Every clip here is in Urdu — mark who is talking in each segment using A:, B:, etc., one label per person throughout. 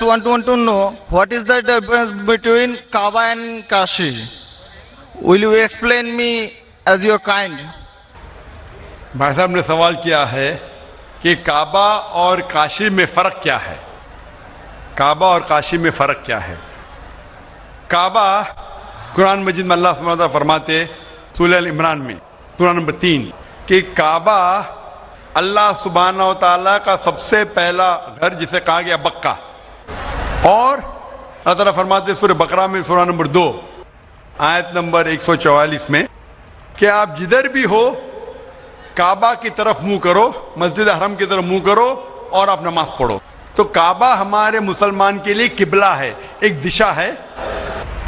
A: want to know what is the difference between Kaaba and Kashi. Will you explain me as your kind?
B: بھائی صاحب نے سوال کیا ہے کہ کعبہ اور کاشی میں فرق کیا ہے. کعبہ اور کاشی میں فرق کیا ہے؟ کعبہ قرآن مجید میں اللہ سبحانہ و تعالیٰ فرماتے سورہ ال عمران میں سورہ نمبر 3 کہ کعبہ اللہ سبحانہ و تعالیٰ کا سب سے پہلا گھر جسے کہا گیا مکہ، اور اللہ تعالیٰ فرماتے سورہ بقرہ میں سورہ نمبر 2 آیت نمبر 144 میں کہ آپ جدھر بھی ہو کعبہ کی طرف منہ کرو، مسجد حرم کی طرف منہ کرو اور آپ نماز پڑھو. تو کعبہ ہمارے مسلمان کے لیے قبلہ ہے، ایک دشا ہے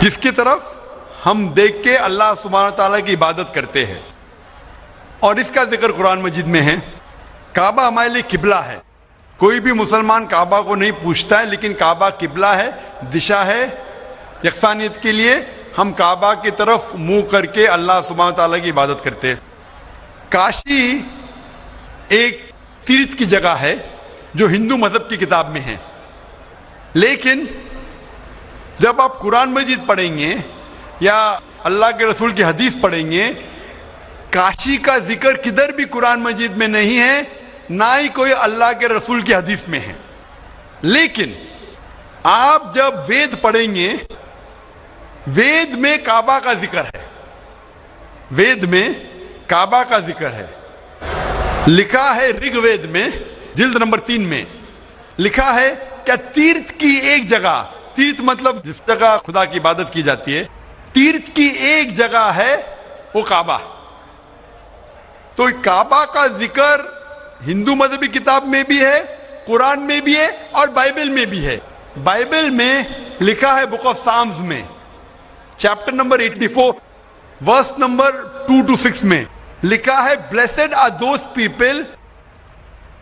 B: جس کی طرف ہم دیکھ کے اللہ سبحانہ تعالیٰ کی عبادت کرتے ہیں، اور اس کا ذکر قرآن مجید میں ہے. کعبہ ہمارے لیے قبلہ ہے. کوئی بھی مسلمان کعبہ کو نہیں پوچھتا ہے، لیکن کعبہ قبلہ ہے، دشا ہے یکسانیت کے لیے. ہم کعبہ کی طرف منہ کر کے اللہ سبحانہ تعالیٰ کی عبادت کرتے ہیں. کاشی ایک تیرتھ کی جگہ ہے جو ہندو مذہب کی کتاب میں ہے، لیکن جب آپ قرآن مجید پڑھیں گے یا اللہ کے رسول کی حدیث پڑھیں گے، کاشی کا ذکر کدھر بھی قرآن مجید میں نہیں ہے، نہ ہی کوئی اللہ کے رسول کی حدیث میں ہے. لیکن آپ جب وید پڑھیں گے، وید میں کعبہ کا ذکر ہے. وید میں کعبہ کا ذکر ہے. لکھا ہے رگ وید میں جلد نمبر 3 میں لکھا ہے کہ تیرتھ کی ایک جگہ، تیرتھ مطلب جس جگہ خدا کی عبادت کی جاتی ہے، تیرتھ کی ایک جگہ ہے وہ کعبہ. تو کعبہ کا ذکر ہندو مذہبی کتاب میں بھی ہے، قرآن میں بھی ہے اور بائبل میں بھی ہے. بائبل میں لکھا ہے بک آف سامز میں chapter number 84 verse number 2 to 6 میں لکھا ہے blessed are those people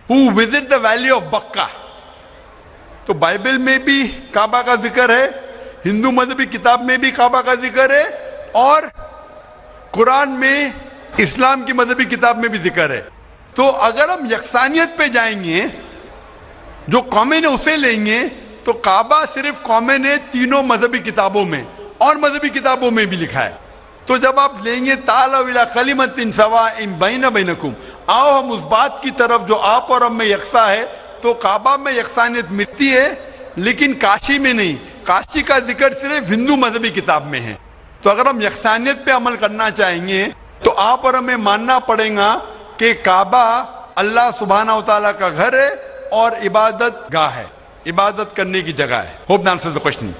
B: who visit the valley of Bakka. تو بائبل میں بھی کعبہ کا ذکر ہے، ہندو مذہبی کتاب میں بھی کعبہ کا ذکر ہے، اور قرآن میں اسلام کی مذہبی کتاب میں بھی ذکر ہے. تو اگر ہم یکسانیت پہ جائیں گے، جو کامن ہے اسے لیں گے، تو کعبہ صرف کامن ہے تینوں مذہبی کتابوں میں، اور مذہبی کتابوں میں بھی لکھا ہے. تو جب آپ لیں گے تعالوا الی کلمۃ سواء بین بینکم، آؤ ہم اس بات کی طرف جو آپ اور ہم میں یکساں ہے، تو کعبہ میں یکسانیت ملتی ہے لیکن کاشی میں نہیں. کاشی کا ذکر صرف ہندو مذہبی کتاب میں ہے. تو اگر ہم یکسانیت پہ عمل کرنا چاہیں گے تو آپ اور ہمیں ماننا پڑے گا کہ کعبہ اللہ سبحانہ و تعالیٰ کا گھر ہے اور عبادت گاہ ہے، عبادت کرنے کی جگہ ہے. Hope answers the question.